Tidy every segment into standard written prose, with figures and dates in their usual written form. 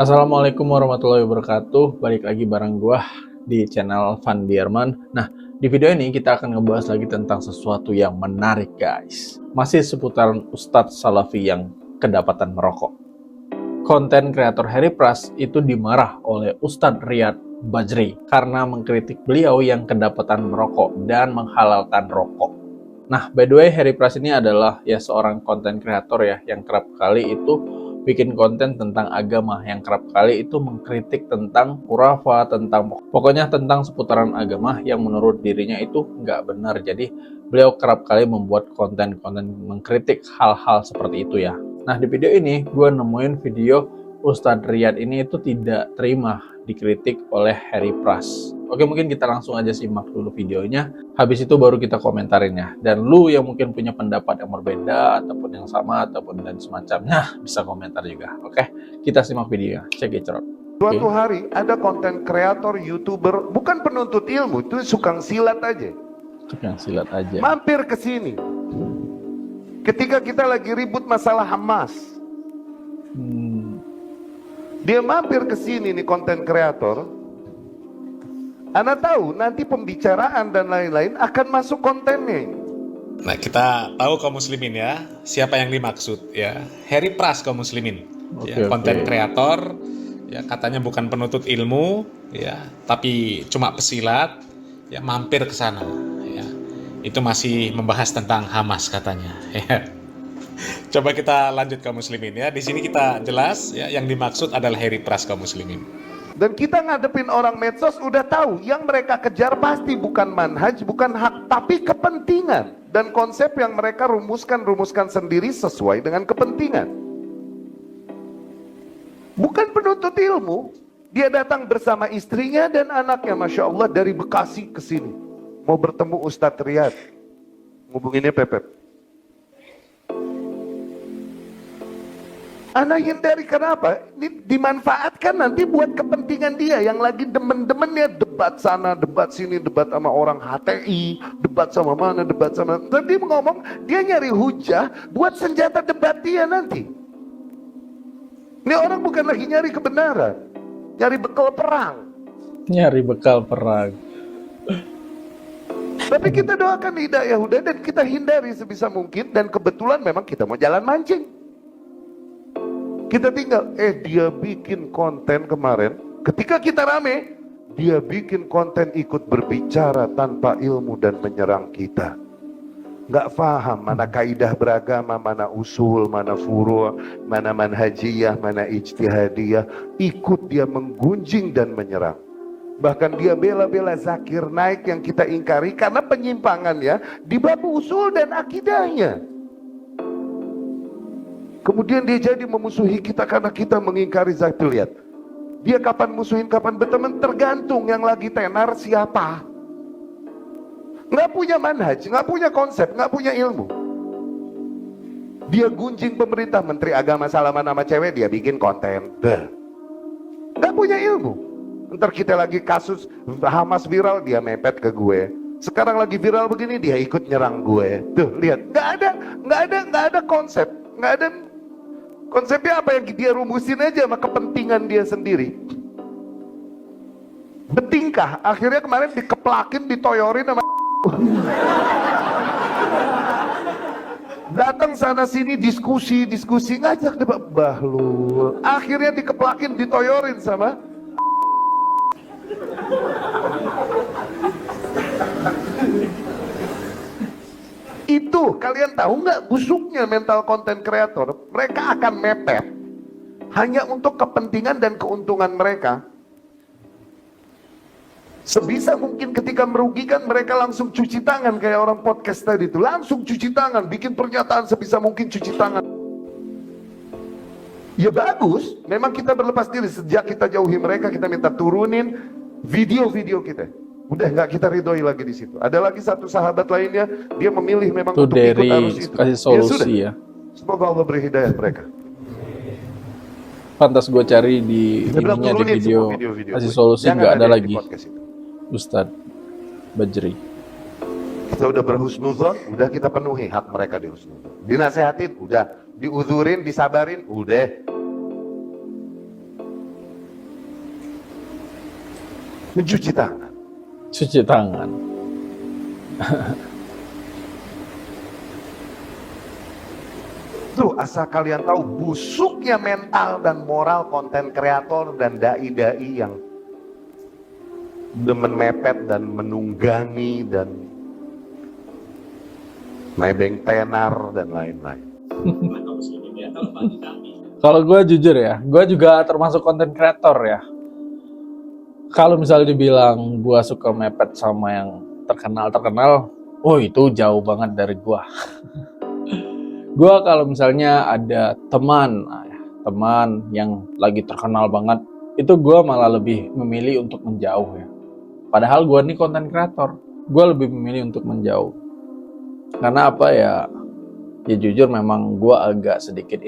Assalamualaikum warahmatullahi wabarakatuh. Balik lagi bareng gua di channel Van Dierman. Nah, di video ini kita akan ngebahas lagi tentang sesuatu yang menarik, guys. Masih seputaran Ustadz Salafi yang kedapatan merokok. Konten kreator Harry Pras itu dimarah oleh Ustadz Riyad Bajri karena mengkritik beliau yang kedapatan merokok dan menghalalkan rokok. Nah, by the way, Harry Pras ini adalah seorang konten kreator yang kerap kali itu bikin konten tentang agama, yang kerap kali itu mengkritik tentang khurafat, pokoknya tentang seputaran agama yang menurut dirinya itu nggak benar. Jadi beliau kerap kali membuat konten-konten mengkritik hal-hal seperti itu ya. Nah, di video ini gue nemuin video Ustadz Riyad ini itu tidak terima dikritik oleh Harry Pras. Oke, mungkin kita langsung aja simak dulu videonya. Habis itu baru kita komentarin ya. Dan lu yang mungkin punya pendapat yang berbeda, ataupun yang sama, ataupun dan semacamnya, bisa komentar juga. Oke, kita simak videonya. Check it out. Suatu hari ada konten kreator, YouTuber, bukan penuntut ilmu, itu suka silat aja. Tukang silat aja. Mampir ke sini. Ketika kita lagi ribut masalah Hamas. Dia mampir ke sini nih konten kreator. Anda tahu nanti pembicaraan dan lain-lain akan masuk kontennya. Nah, kita tahu kaum muslimin ya, siapa yang dimaksud ya. Harry Pras kaum muslimin. Konten kreator ya, katanya bukan penuntut ilmu ya, tapi cuma pesilat ya, mampir ke sana ya. Itu masih membahas tentang Hamas katanya ya. Coba kita lanjut kaum muslimin ya. Di sini kita jelas ya, yang dimaksud adalah Harry Pras kaum muslimin. Dan kita ngadepin orang medsos udah tahu yang mereka kejar pasti bukan manhaj, bukan hak, tapi kepentingan. Dan konsep yang mereka rumuskan sendiri sesuai dengan kepentingan. Bukan penuntut ilmu. Dia datang bersama istrinya dan anaknya, Masya Allah, dari Bekasi ke sini. Mau bertemu Ustadz Riyad. Ngubunginnya Pepep. Anak hindari, kenapa? Ini dimanfaatkan nanti buat kepentingan dia yang lagi demen-demennya debat sana, debat sini, debat sama orang HTI, debat sama mana, debat sama. Tadi ngomong dia nyari hujah buat senjata debat dia nanti. Ini orang bukan lagi nyari kebenaran, nyari bekal perang. Nyari bekal perang. Tapi kita doakan hidayah udah, dan kita hindari sebisa mungkin. Dan kebetulan memang kita mau jalan mancing. Kita tinggal, dia bikin konten kemarin, ketika kita rame, dia bikin konten ikut berbicara tanpa ilmu dan menyerang kita. Nggak paham mana kaidah beragama, mana usul, mana furu', mana manhajiyah, mana ijtihadiyah. Ikut dia menggunjing dan menyerang. Bahkan dia bela-bela Zakir Naik yang kita ingkari karena penyimpangannya di bab usul dan akidahnya. Kemudian dia jadi memusuhi kita karena kita mengingkari Zakir. Lihat, dia kapan musuhin, kapan berteman, tergantung yang lagi tenar siapa. Nggak punya manhaj, nggak punya konsep, nggak punya ilmu. Dia gunjing pemerintah, menteri agama salaman sama cewek, dia bikin konten. Nggak punya ilmu. Ntar kita lagi kasus Hamas viral, dia mepet ke gue. Sekarang lagi viral begini, dia ikut nyerang gue. Tuh, lihat, nggak ada konsep, nggak ada. Konsepnya apa yang dia rumusin aja sama kepentingan dia sendiri. Betingkah, akhirnya kemarin dikeplakin, ditoyorin sama datang sana sini diskusi, ngajak debat Bahlul. Akhirnya dikeplakin, ditoyorin sama itu. Kalian tahu nggak busuknya mental konten kreator? Mereka akan mepet hanya untuk kepentingan dan keuntungan mereka. Sebisa mungkin ketika merugikan, mereka langsung cuci tangan. Kayak orang podcast tadi itu, langsung cuci tangan, bikin pernyataan sebisa mungkin cuci tangan. Ya bagus, memang kita berlepas diri. Sejak kita jauhi mereka, kita minta turunin video-video kita. Udah nggak kita ridhoi lagi di situ. Ada lagi satu sahabat lainnya, dia memilih memang Itu untuk dari ikut arus itu. kasih solusi ya. Semoga Allah beri hidayah mereka. Pantas gue cari di ininya di video kasih solusi, nggak ada lagi Ustadz Bajri. Kita udah berhusnuzon, udah kita penuhi hak mereka di husnuzon. Dinasehatin, udah. Diuzurin, disabarin, udah. Mencuci tangan. Cuci tangan. Tuh, asal kalian tahu busuknya mental dan moral konten kreator dan dai-dai yang demen mepet dan menunggangi dan nebeng tenar dan lain-lain. Kalau gue jujur ya, gue juga termasuk konten kreator ya. Kalau misalnya dibilang gue suka mepet sama yang terkenal, oh itu jauh banget dari gue. Gue kalau misalnya ada teman yang lagi terkenal banget, itu gue malah lebih memilih untuk menjauh ya. Padahal gue nih konten kreator, gue lebih memilih untuk menjauh. Karena apa ya? Ya jujur memang gue agak sedikit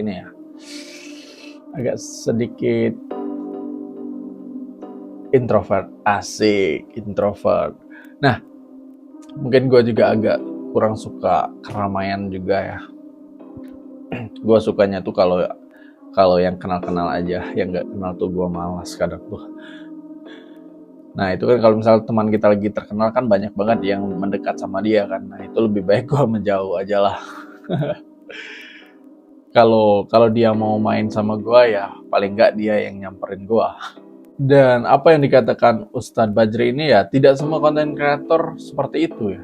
introvert, introvert. Nah, mungkin gue juga agak kurang suka keramaian juga ya. Gue sukanya tuh kalau yang kenal-kenal aja, yang nggak kenal tuh gue malas kadang tuh. Nah itu kan kalau misalnya teman kita lagi terkenal kan banyak banget yang mendekat sama dia kan. Nah itu lebih baik gue menjauh aja lah. Kalau dia mau main sama gue ya paling nggak dia yang nyamperin gue. Dan apa yang dikatakan Ustadz Bajri ini ya tidak semua konten kreator seperti itu ya.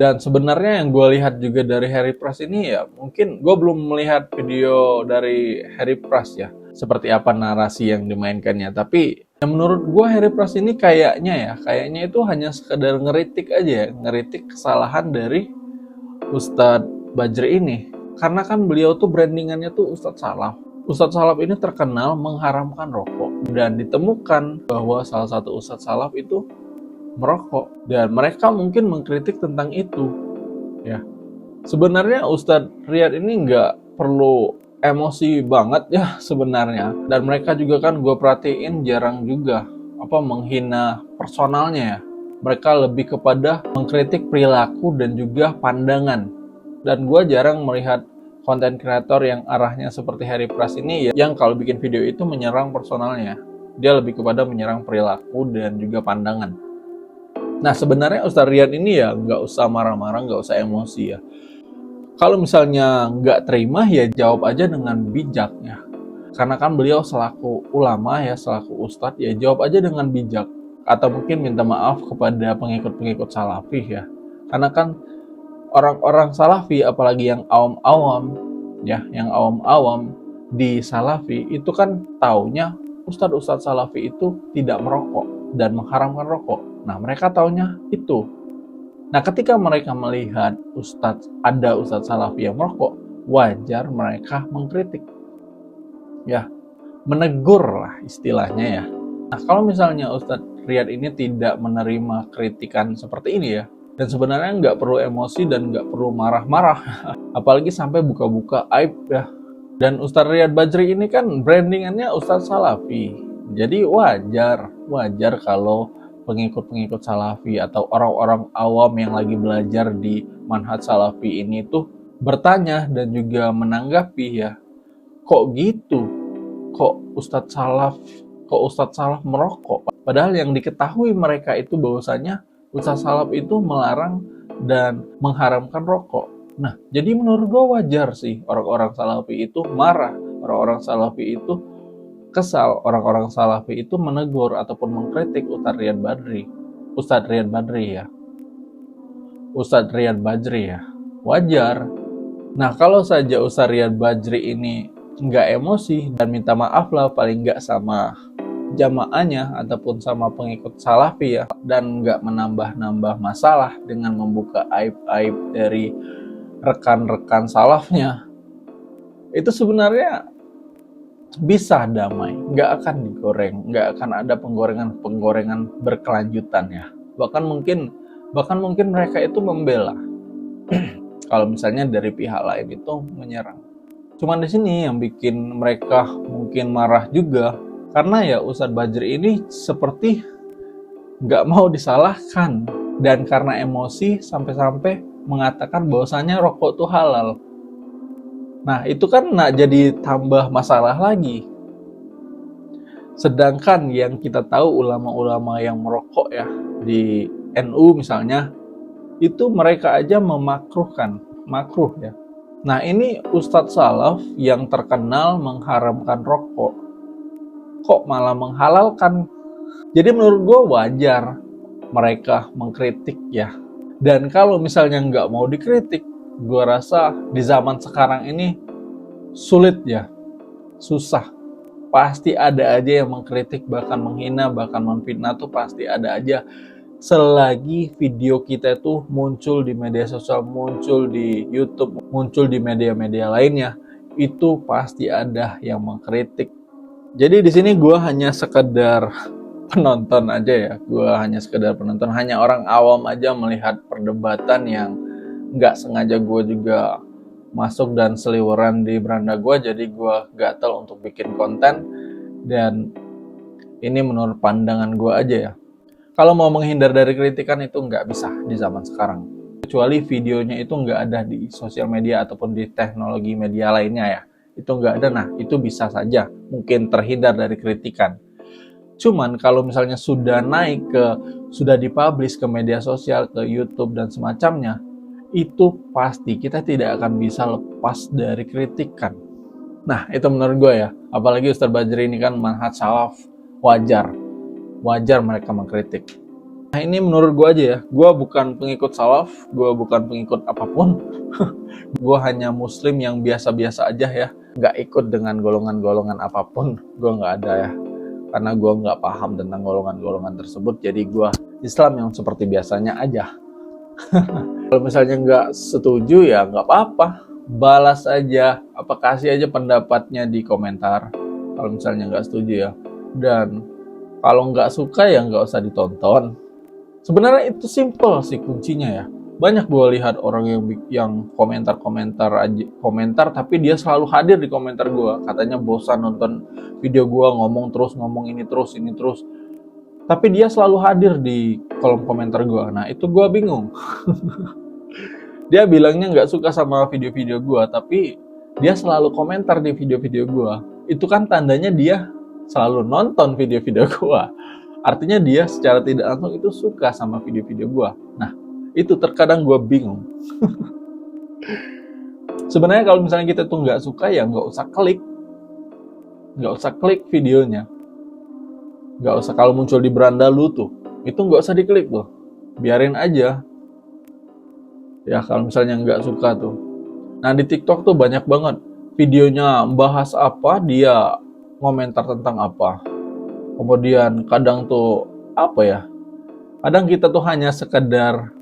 Dan sebenarnya yang gue lihat juga dari Harry Pras ini ya mungkin gue belum melihat video dari Harry Pras ya seperti apa narasi yang dimainkannya. Tapi ya menurut gue Harry Pras ini kayaknya itu hanya sekedar ngeritik aja ya, ngeritik kesalahan dari Ustadz Bajri ini. Karena kan beliau tuh brandingannya tuh Ustadz Salaf. Ustadz Salaf ini terkenal mengharamkan rokok dan ditemukan bahwa salah satu Ustadz Salaf itu merokok dan mereka mungkin mengkritik tentang itu ya. Sebenarnya Ustadz Riyad ini nggak perlu emosi banget ya sebenarnya, dan mereka juga kan gue perhatiin jarang juga menghina personalnya ya. Mereka lebih kepada mengkritik perilaku dan juga pandangan, dan gue jarang melihat konten kreator yang arahnya seperti Harry Pras ini yang kalau bikin video itu menyerang personalnya. Dia lebih kepada menyerang perilaku dan juga pandangan. Nah sebenarnya Ustadz Riyad ini ya nggak usah marah-marah, nggak usah emosi ya. Kalau misalnya nggak terima ya jawab aja dengan bijak ya. Karena kan beliau selaku ulama ya, selaku ustadz ya jawab aja dengan bijak. Atau mungkin minta maaf kepada pengikut-pengikut salafi ya. Karena kan orang-orang salafi apalagi yang awam-awam ya, yang awam-awam di salafi itu kan taunya ustadz-ustadz salafi itu tidak merokok dan mengharamkan rokok. Nah mereka taunya itu. Nah ketika mereka melihat ada ustadz salafi yang merokok, wajar mereka mengkritik ya, menegur lah istilahnya ya. Nah kalau misalnya Ustadz Riyad ini tidak menerima kritikan seperti ini ya, dan sebenarnya nggak perlu emosi dan nggak perlu marah-marah, apalagi sampai buka-buka aib ya. Dan Ustadz Riyad Bajri ini kan brandingannya Ustadz Salafi, jadi wajar kalau pengikut-pengikut Salafi atau orang-orang awam yang lagi belajar di manhaj Salafi ini tuh bertanya dan juga menanggapi ya, kok gitu? Kok Ustadz Salaf merokok? Padahal yang diketahui mereka itu bahwasanya Ustadz Salaf itu melarang dan mengharamkan rokok. Nah, jadi menurut gue wajar sih orang-orang Salafi itu marah, orang-orang Salafi itu kesal, orang-orang Salafi itu menegur ataupun mengkritik Ustadz Riyad Bajri ya. Wajar. Nah, kalau saja Ustadz Riyad Bajri ini nggak emosi dan minta maaf lah paling nggak sama jamaahnya ataupun sama pengikut Salafi ya, dan nggak menambah-nambah masalah dengan membuka aib-aib dari rekan-rekan salafnya, itu sebenarnya bisa damai, nggak akan digoreng, nggak akan ada penggorengan berkelanjutan ya. Bahkan mungkin mereka itu membela kalau misalnya dari pihak lain itu menyerang. Cuman di sini yang bikin mereka mungkin marah juga, karena ya Ustadz Bajri ini seperti nggak mau disalahkan, dan karena emosi sampai-sampai mengatakan bahwasanya rokok itu halal. Nah itu kan jadi tambah masalah lagi. Sedangkan yang kita tahu ulama-ulama yang merokok ya di NU misalnya, itu mereka aja memakruhkan, makruh ya. Nah ini Ustadz Salaf yang terkenal mengharamkan rokok, kok malah menghalalkan. Jadi menurut gue wajar mereka mengkritik ya. Dan kalau misalnya nggak mau dikritik, gue rasa di zaman sekarang ini sulit ya, susah. Pasti ada aja yang mengkritik, bahkan menghina, bahkan memfitnah tuh pasti ada aja. Selagi video kita itu muncul di media sosial, muncul di YouTube, muncul di media-media lainnya, itu pasti ada yang mengkritik. Jadi di sini gue hanya sekedar penonton aja ya, gue hanya sekedar penonton, hanya orang awam aja melihat perdebatan yang nggak sengaja gue juga masuk dan seliweran di beranda gue, jadi gue gatel untuk bikin konten. Dan ini menurut pandangan gue aja ya, kalau mau menghindar dari kritikan itu nggak bisa di zaman sekarang, kecuali videonya itu nggak ada di sosial media ataupun di teknologi media lainnya ya, itu nggak ada. Nah itu bisa saja mungkin terhindar dari kritikan. Cuman kalau misalnya sudah naik ke, sudah dipublish ke media sosial, ke YouTube dan semacamnya, itu pasti kita tidak akan bisa lepas dari kritikan. Nah itu menurut gue ya, apalagi Ustadz Bajri ini kan manhaj salaf, wajar mereka mengkritik. Nah ini menurut gue aja ya, gue bukan pengikut salaf, gue bukan pengikut apapun. Gue hanya muslim yang biasa-biasa aja ya, nggak ikut dengan golongan-golongan apapun, gue nggak ada ya. Karena gue nggak paham tentang golongan-golongan tersebut, jadi gue Islam yang seperti biasanya aja. Kalau misalnya nggak setuju ya nggak apa-apa, balas aja, apa kasih aja pendapatnya di komentar. Kalau misalnya nggak setuju ya, dan kalau nggak suka ya nggak usah ditonton. Sebenarnya itu simple sih kuncinya ya. Banyak gue lihat orang yang komentar tapi dia selalu hadir di komentar gue. Katanya bosan nonton video gue, ngomong ini terus. Tapi dia selalu hadir di kolom komentar gue. Nah itu gue bingung. Dia bilangnya nggak suka sama video-video gue, tapi dia selalu komentar di video-video gue. Itu kan tandanya dia selalu nonton video-video gue. Artinya dia secara tidak langsung itu suka sama video-video gue. Nah itu terkadang gue bingung. Sebenarnya kalau misalnya kita tuh nggak suka ya nggak usah klik videonya. Nggak usah, kalau muncul di beranda lu tuh, itu nggak usah diklik tuh, biarin aja. Ya kalau misalnya nggak suka tuh. Nah di TikTok tuh banyak banget videonya bahas apa, dia komentar tentang apa. Kemudian kadang tuh apa ya? Kadang kita tuh hanya sekedar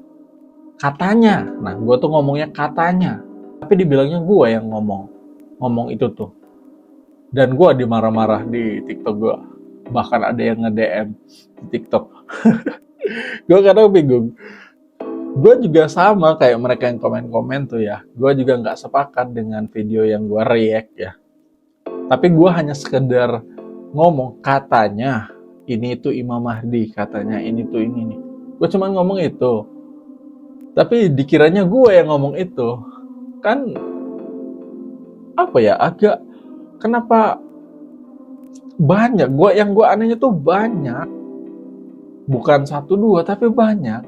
katanya. Nah gue tuh ngomongnya katanya, tapi dibilangnya gue yang ngomong itu tuh. Dan gue dimarah-marah di TikTok gue. Bahkan ada yang nge-DM di TikTok. Gue kadang bingung. Gue juga sama kayak mereka yang komen-komen tuh ya. Gue juga nggak sepakat dengan video yang gue react ya. Tapi gue hanya sekedar ngomong katanya ini tuh Imam Mahdi, katanya ini tuh ini nih. Gue cuma ngomong itu. Tapi dikiranya gue yang ngomong itu. Kan apa ya, agak kenapa banyak, yang gue anehnya tuh banyak, bukan 1-2 tapi banyak.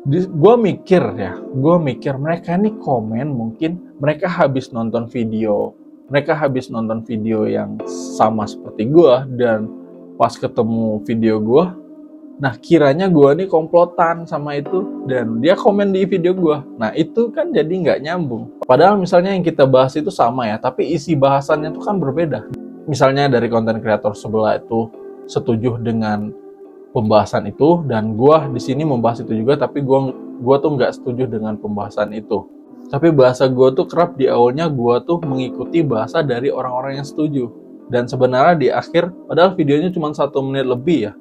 Gue mikir mereka ini komen, mungkin mereka habis nonton video yang sama seperti gue, dan pas ketemu video gue, nah kiranya gue nih komplotan sama itu, dan dia komen di video gue. Nah itu kan jadi nggak nyambung. Padahal misalnya yang kita bahas itu sama ya, tapi isi bahasannya itu kan berbeda. Misalnya dari konten kreator sebelah itu setuju dengan pembahasan itu, dan gue di sini membahas itu juga, tapi gue tuh nggak setuju dengan pembahasan itu. Tapi bahasa gue tuh kerap di awalnya gue tuh mengikuti bahasa dari orang-orang yang setuju, dan sebenarnya di akhir, padahal videonya cuma 1 menit lebih ya,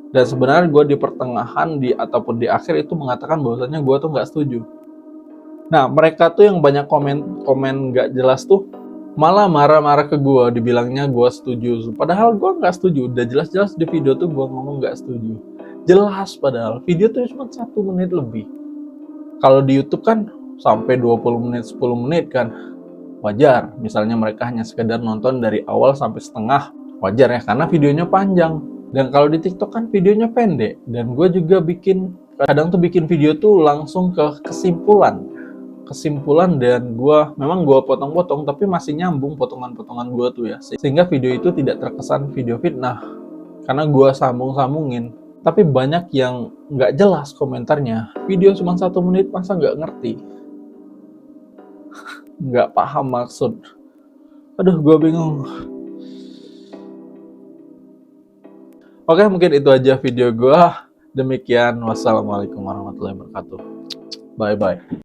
dan sebenarnya gue di pertengahan ataupun di akhir itu mengatakan bahwasanya gue tuh nggak setuju. Nah mereka tuh yang banyak komen nggak jelas tuh malah marah-marah ke gue, dibilangnya gue setuju. Padahal gue nggak setuju. Udah jelas-jelas di video tuh gue ngomong nggak setuju. Jelas padahal video tuh cuma 1 menit lebih. Kalau di YouTube kan sampai 20 menit, 10 menit kan. wajar. Misalnya mereka hanya sekedar nonton dari awal sampai setengah, wajar ya, karena videonya panjang. Dan kalau di TikTok kan videonya pendek. Dan gue juga kadang tuh bikin video tuh langsung ke kesimpulan, dan memang gue potong-potong, tapi masih nyambung potongan-potongan gue tuh ya, sehingga video itu tidak terkesan video fitnah karena gue sambung-sambungin. Tapi banyak yang nggak jelas komentarnya, video cuma 1 menit masa nggak ngerti, nggak paham maksud. Aduh, gue bingung. Oke, mungkin itu aja video gue. Demikian, wassalamualaikum warahmatullahi wabarakatuh. Bye-bye.